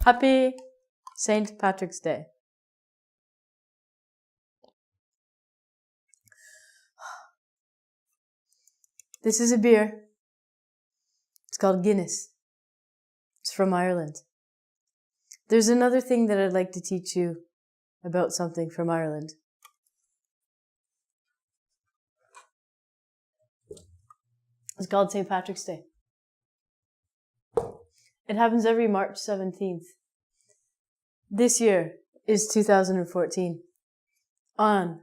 Happy St. Patrick's Day. This is a beer. It's called Guinness. It's from Ireland. There's another thing that I'd like to teach you about something from Ireland. It's called St. Patrick's Day. It happens every March 17th. This year is 2014. On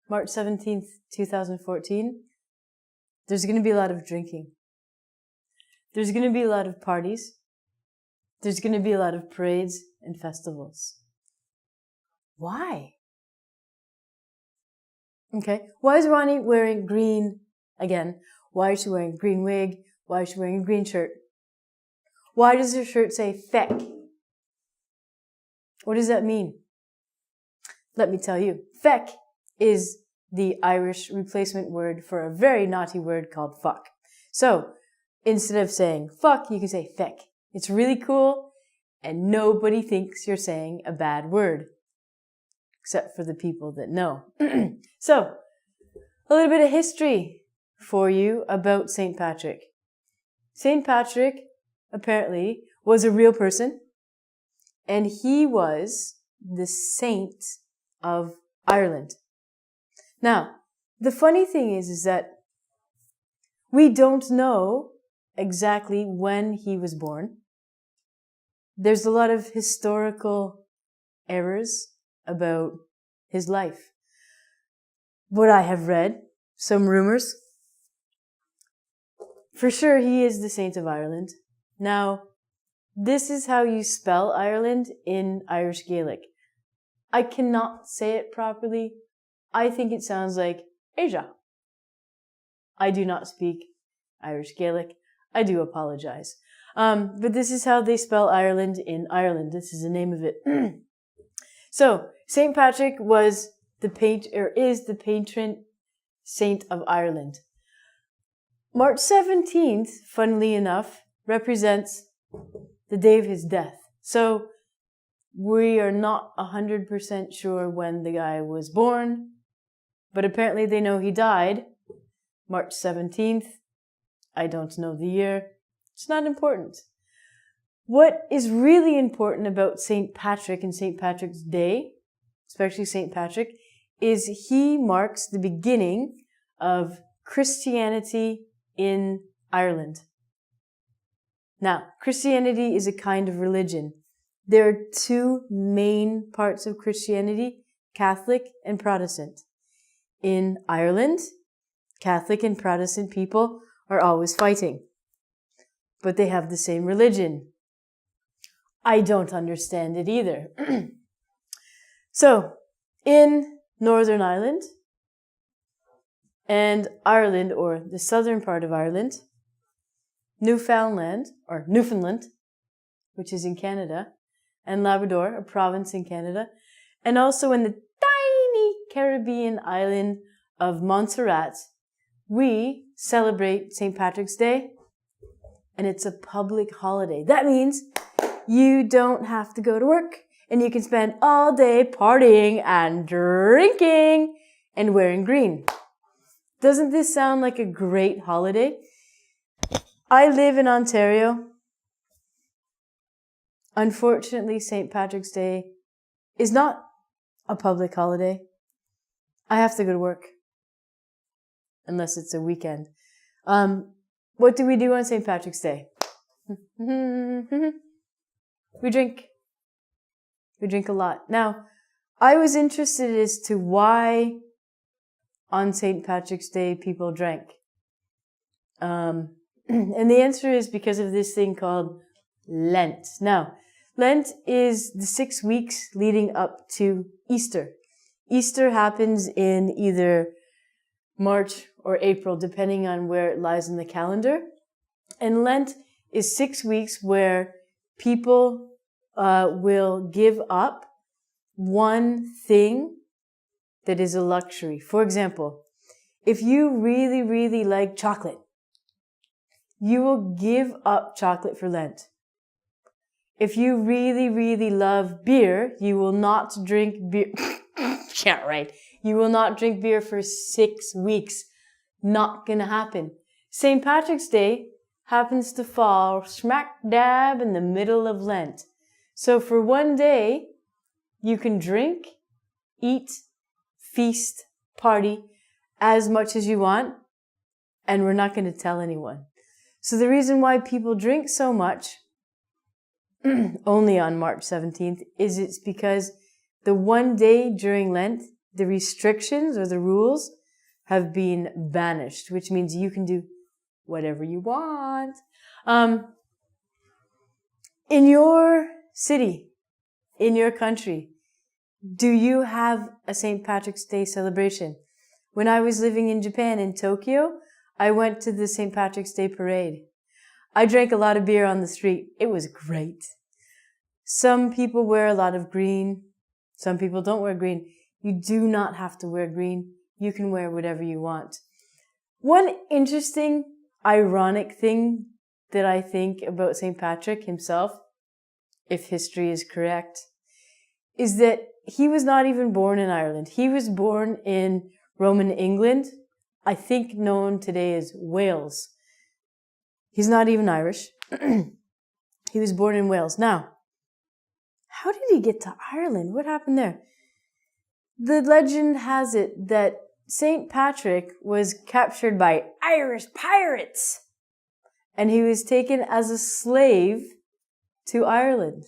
March 17th, 2014, there's going to be a lot of drinking. There's going to be a lot of parties. There's going to be a lot of parades and festivals. Why? Okay. Why is Ronnie wearing green again? Why is she wearing a green wig? Why is she wearing a green shirt? Why does her shirt say feck? What does that mean? Let me tell you. Feck is the Irish replacement word for a very naughty word called fuck. So, instead of saying fuck, you can say feck. It's really cool, and nobody thinks you're saying a bad word. Except for the people that know. So, a little bit of history for you about St. Patrick. St. Patrick, apparently, was a real person, and he was the saint of Ireland. Now, the funny thing is that we don't know exactly when he was born. There's a lot of historical errors about his life. What I have read, some rumors. For sure, he is the Saint of Ireland. Now, this is how you spell Ireland in Irish Gaelic. I cannot say it properly. I think it sounds like Asia. I do not speak Irish Gaelic. I do apologize. But this is how they spell Ireland in Ireland. This is the name of it. So, St. Patrick is the patron saint of Ireland. March 17th, funnily enough, represents the day of his death. So, we are not 100% sure when the guy was born, but apparently they know he died March 17th. I don't know the year. It's not important. What is really important about St. Patrick and St. Patrick's Day, especially St. Patrick, is he marks the beginning of Christianity in Ireland. Now, Christianity is a kind of religion. There are two main parts of Christianity, Catholic and Protestant. In Ireland, Catholic and Protestant people are always fighting, but they have the same religion. I don't understand it either. So, in Northern Ireland and Ireland, or the southern part of Ireland, Newfoundland, which is in Canada, and Labrador, a province in Canada, and also in the tiny Caribbean island of Montserrat, we celebrate St. Patrick's Day, and it's a public holiday. That means you don't have to go to work, and you can spend all day partying and drinking and wearing green. Doesn't this sound like a great holiday? I live in Ontario. Unfortunately, St. Patrick's Day is not a public holiday. I have to go to work. Unless it's a weekend. What do we do on St. Patrick's Day? We drink. We drink a lot. Now, I was interested as to why on St. Patrick's Day people drank. And the answer is because of this thing called Lent. Now, Lent is the 6 weeks leading up to Easter. Easter happens in either March or April, depending on where it lies in the calendar. And Lent is 6 weeks where people will give up one thing that is a luxury. For example, if you really, really like chocolate, you will give up chocolate for Lent. if you really, really love beer, you will not drink beer. Yeah, right. You will not drink beer for 6 weeks. Not gonna happen. St. Patrick's Day happens to fall smack dab in the middle of Lent. So for one day, you can drink, eat, feast, party as much as you want, and we're not going to tell anyone. So the reason why people drink so much only on March 17th is it's because the one day during Lent, the restrictions or the rules have been banished, which means you can do whatever you want. In your city, in your country, do you have a St. Patrick's Day celebration? When I was living in Japan, in Tokyo, I went to the St. Patrick's Day parade. I drank a lot of beer on the street. It was great. Some people wear a lot of green. Some people don't wear green. You do not have to wear green. You can wear whatever you want. One interesting, ironic thing that I think about St. Patrick himself, if history is correct, is that he was not even born in Ireland. He was born in Roman England, I think known today as Wales. He's not even Irish. He was born in Wales. Now, how did he get to Ireland? What happened there? The legend has it that St. Patrick was captured by Irish pirates, and he was taken as a slave to Ireland.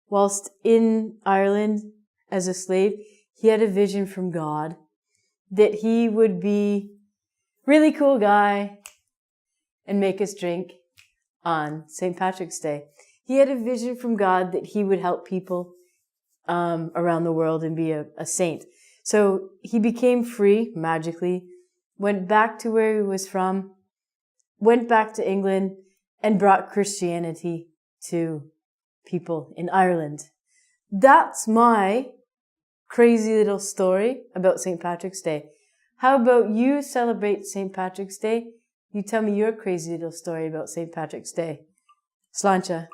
Whilst in Ireland as a slave, he had a vision from God that he would be a really cool guy and make us drink on St. Patrick's Day. He had a vision from God that he would help people around the world and be a saint. So he became free magically, went back to where he was from, went back to England, and brought Christianity to people in Ireland. That's my crazy little story about St. Patrick's Day. How about you celebrate St. Patrick's Day? You tell me your crazy little story about St. Patrick's Day. Sláinte.